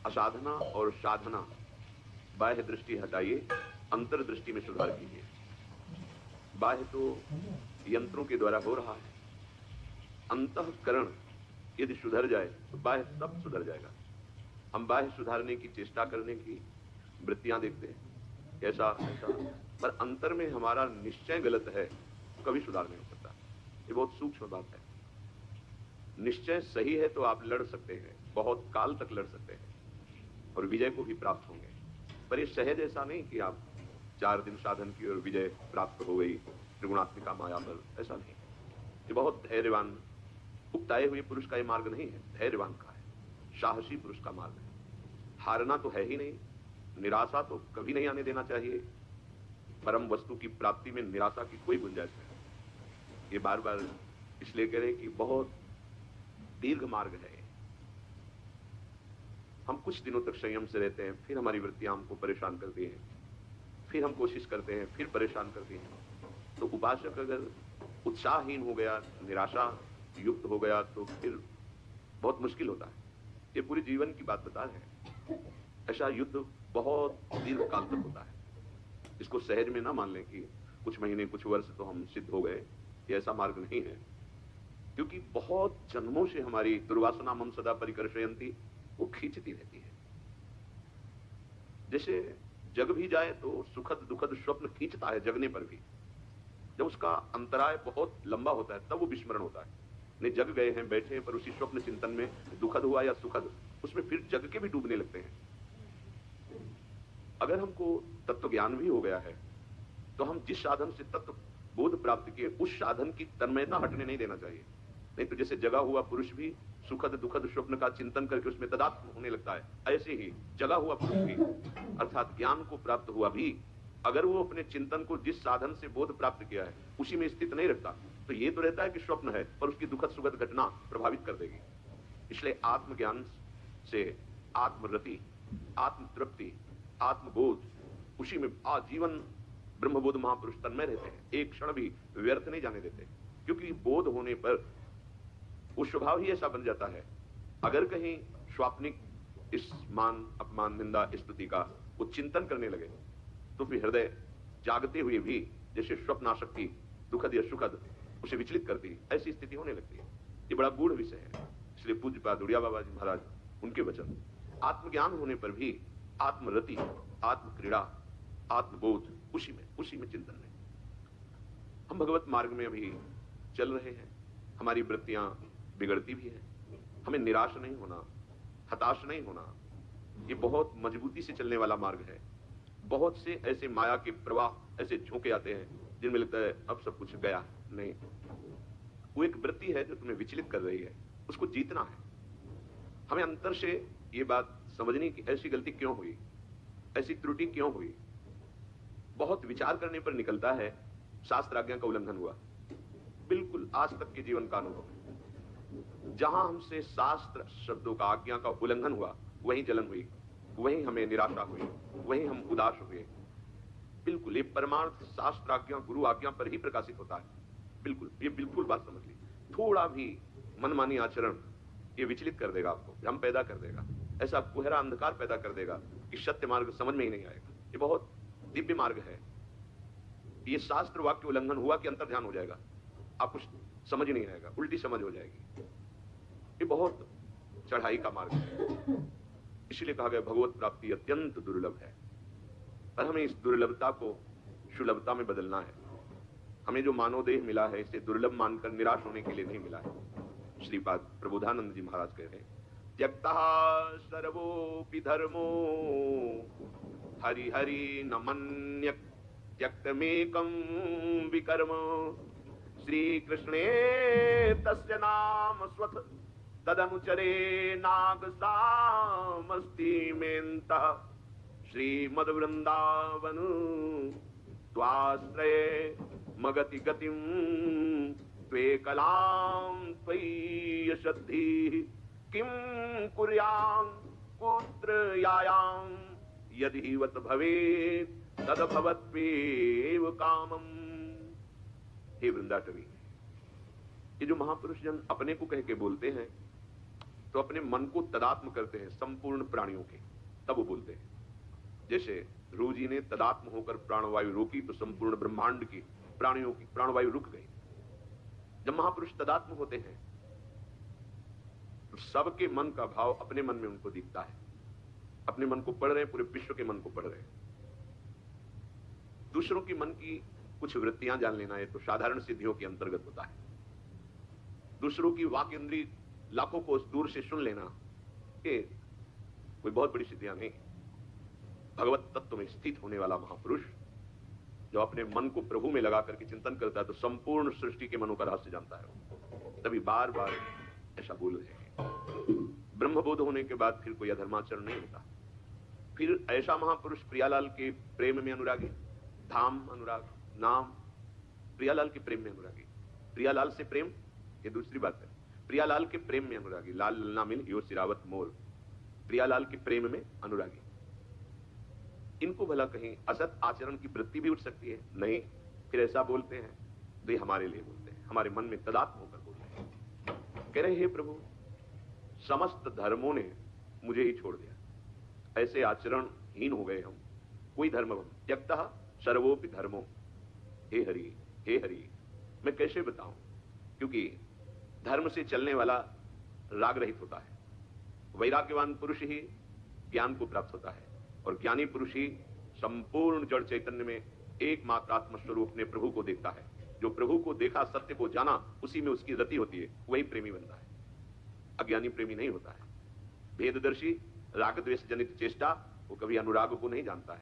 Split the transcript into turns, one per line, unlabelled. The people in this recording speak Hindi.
असाधना और साधना, बाह्य दृष्टि हटाइए, अंतर्दृष्टि में सुधार कीजिए। बाह्य तो यंत्रों के द्वारा हो रहा है, अंतःकरण यदि सुधर जाए तो बाह्य सब सुधर जाएगा। हम बाह्य सुधारने की चेष्टा करने की वृत्तियां देखते हैं, ऐसा ऐसा, पर अंतर में हमारा निश्चय गलत है, कभी सुधार नहीं हो सकता। ये बहुत सूक्ष्म बात है। निश्चय सही है तो आप लड़ सकते हैं, बहुत काल तक लड़ सकते हैं और विजय को भी प्राप्त होंगे। पर ये सहज ऐसा नहीं कि आप 4 दिन साधन की और विजय प्राप्त हो गई त्रिगुणात्मिका माया पर, ऐसा नहीं। ये बहुत धैर्यवान उकताए हुए पुरुष का ये मार्ग नहीं है, धैर्यवान का है, साहसी पुरुष का मार्ग है। हारना तो है ही नहीं, निराशा तो कभी नहीं आने देना चाहिए। परम वस्तु की प्राप्ति में निराशा की कोई गुंजाइश नहीं। ये बार बार इसलिए कह रहे कि बहुत दीर्घ मार्ग है। हम कुछ दिनों तक संयम से रहते हैं, फिर हमारी वृत्तियां हमको परेशान करती हैं, फिर हम कोशिश करते हैं, फिर परेशान करती हैं। तो उपासक अगर उत्साहहीन हो गया, निराशा युक्त हो गया, तो फिर बहुत मुश्किल होता है। ये पूरे जीवन की बात बता रहे हैं। ऐसा युद्ध बहुत दीर्घ काल तक होता है। इसको सहज में ना मान लें कि कुछ महीने कुछ वर्ष तो हम सिद्ध हो गए, ये ऐसा मार्ग नहीं है। क्योंकि बहुत जन्मों से हमारी दुर्वासना मम सदा परिकर्षयन्ति, वो खींचती रहती है। जैसे जग भी जाए तो सुखद दुखद स्वप्न खींचता है जगने पर भी। जब उसका अंतराय बहुत लंबा होता है तब वो विस्मरण होता है। नहीं, जग गए हैं, बैठे हैं, पर उसी स्वप्न चिंतन में दुखद हुआ या सुखद, उसमें फिर जग के भी डूबने लगते हैं। अगर हमको तत्व ज्ञान भी हो गया है तो हम जिस साधन से तत्व बोध प्राप्त किए उस साधन की तन्मयता हटने नहीं देना चाहिए। नहीं तो जैसे जगा हुआ पुरुष भी सुखद दुखद स्वप्न का चिंतन करके उसमें तदात्म होने लगता है, ऐसे ही जगा हुआ पुरुष भी, अर्थात ज्ञान को प्राप्त हुआ भी, अगर वो अपने चिंतन को जिस साधन से बोध प्राप्त किया है उसी में स्थित नहीं रखता, तो ये तो रहता है कि स्वप्न है, पर उसकी दुखद सुखद घटना प्रभावित कर देगी। इसलिए आत्मज्ञान से आत्मरति, आत्म तृप्ति, आत्मबोध, उसी में आजीवन ब्रह्मबोध महापुरुष तन्मय रहते हैं, एक क्षण भी व्यर्थ नहीं जाने देते। क्योंकि बोध होने पर वो स्वभाव ही ऐसा बन जाता है। अगर कहीं स्वाप्निक इस मान अपमान निंदा स्तुति का वो चिंतन करने लगे तो फिर हृदय जागते हुए भी जैसे स्वप्नाशक्ति दुखद या सुखद उसे विचलित करती, ऐसी स्थिति होने लगती है। ये बड़ा गूढ़ विषय है। इसलिए पूज्यपाद उड़िया बाबा जी महाराज, उनके वचन, आत्मज्ञान होने पर भी आत्मरति, आत्म क्रीड़ा, आत्मबोध, उसी में चिंतन में हम भगवत मार्ग में अभी चल रहे हैं। हमारी वृत्तियां बिगड़ती भी हैं, हमें निराश नहीं होना, हताश नहीं होना। ये बहुत मजबूती से चलने वाला मार्ग है। बहुत से ऐसे माया के प्रवाह ऐसे झोंके आते हैं जिनमें लगता है अब सब कुछ गया। नहीं, वो एक वृत्ति है जो तुम्हें विचलित कर रही है, उसको जीतना है। हमें अंतर से ये बात समझनी कि ऐसी गलती क्यों हुई, ऐसी त्रुटि क्यों हुई। बहुत विचार करने पर निकलता है शास्त्र आज्ञा का उल्लंघन हुआ। बिल्कुल आज तक के जीवन का अनुभव है, जहां हमसे शास्त्र शब्दों का आज्ञा का उल्लंघन हुआ वहीं जलन हुई, वहीं हमें निराशा हुई, वहीं हम उदास हुए। बिल्कुल ये परमार्थ शास्त्र आज्ञा गुरु आज्ञा पर ही प्रकाशित होता है। बिल्कुल, ये बिल्कुल बात समझ ली। थोड़ा भी मनमानी आचरण ये विचलित कर देगा, आपको भ्रम पैदा कर देगा, ऐसा कोहरा अंधकार पैदा कर देगा कि सत्य मार्ग समझ में ही नहीं आएगा। ये बहुत दिव्य मार्ग है। ये शास्त्र वाक्य उल्लंघन हुआ कि अंतर ध्यान हो जाएगा, आपको समझ नहीं आएगा, उल्टी समझ हो जाएगी। ये बहुत चढ़ाई का मार्ग है। इसलिए कहा गया भगवत प्राप्ति अत्यंत दुर्लभ है। पर हमें इस दुर्लभता को सुलभता में बदलना है। हमें जो मानव देह मिला है इसे दुर्लभ मानकर निराश होने के लिए नहीं मिला है। श्रीपाद प्रबोधानंद जी महाराज कह रहे हैं, त्यक्तः सर्वोऽपि धर्मो हरि हरि न मन्यत् त्यक्तमेकं विकर्म। श्री कृष्णे तस्य नाम स्वथ तदनुचरे नागसामस्ति मेन्तः। श्रीमद् वृंदावन त्वाश्रये मगति गतिं त्वेकलां त्वयि शद्धिः। किं कुर्यां कुत्र यायां यदि वत भवेत् तद्भवत्वेव कामम्। हे वृंदाटवी, ये जो महापुरुष जन अपने को कह के बोलते हैं तो अपने मन को तदात्म करते हैं संपूर्ण प्राणियों के, तब वो बोलते हैं। जैसे ध्रुव जी ने तदात्म होकर प्राणवायु रोकी तो संपूर्ण ब्रह्मांड की प्राणियों की प्राणवायु रुक गई। जब महापुरुष तदात्म होते हैं तो सबके मन का भाव अपने मन में उनको दिखता है। अपने मन को पढ़ रहे हैं, पूरे विश्व के मन को पढ़ रहे हैं। दूसरों के मन की कुछ वृत्तियां जान लेना है तो साधारण सिद्धियों के अंतर्गत होता है। दूसरों की वाक इंद्री लाखों को दूर से सुन लेना ये कोई बहुत बड़ी सिद्धियां नहीं। भगवत तत्व में स्थित होने वाला महापुरुष जो अपने मन को प्रभु में लगा करके चिंतन करता है तो संपूर्ण सृष्टि के मनों का रहस्य जानता है। तभी बार बार ऐसा बोल रहे हैं। ब्रह्मबोध होने के बाद फिर कोई अधर्माचरण नहीं होता। फिर ऐसा महापुरुष प्रियालाल के प्रेम में अनुरागी, धाम अनुराग, नाम, प्रियालाल के प्रेम में अनुरागी। प्रियालाल से प्रेम ये दूसरी बात है। प्रियालाल के प्रेम में अनुरागी, लाल ललना मिल यो सिरावत मोर, प्रियालाल के प्रेम में अनुरागी। इनको भला कहीं असत आचरण की वृत्ति भी उठ सकती है? नहीं। फिर ऐसा बोलते हैं तो ये हमारे लिए बोलते हैं, हमारे मन में तदात्म होकर बोलते हैं। कह रहे हे प्रभु, समस्त धर्मों ने मुझे ही छोड़ दिया, ऐसे आचरणहीन हो गए हम। कोई धर्म त्यक्तः सर्वोपि धर्मो, हे हरि हे हरि। मैं कैसे बताऊं, क्योंकि धर्म से चलने वाला राग रहित होता है। वैराग्यवान पुरुष ही ज्ञान को प्राप्त होता है और ज्ञानी पुरुष ही संपूर्ण जड़ चैतन्य में एकमात्र आत्म स्वरूप अपने प्रभु को देखता है। जो प्रभु को देखा, सत्य को जाना, उसी में उसकी रति होती है, वही प्रेमी बनता है। अज्ञानी प्रेमी नहीं होता है। भेददर्शी राग द्वेष जनित चेष्टा वो कभी अनुराग को नहीं जानता है।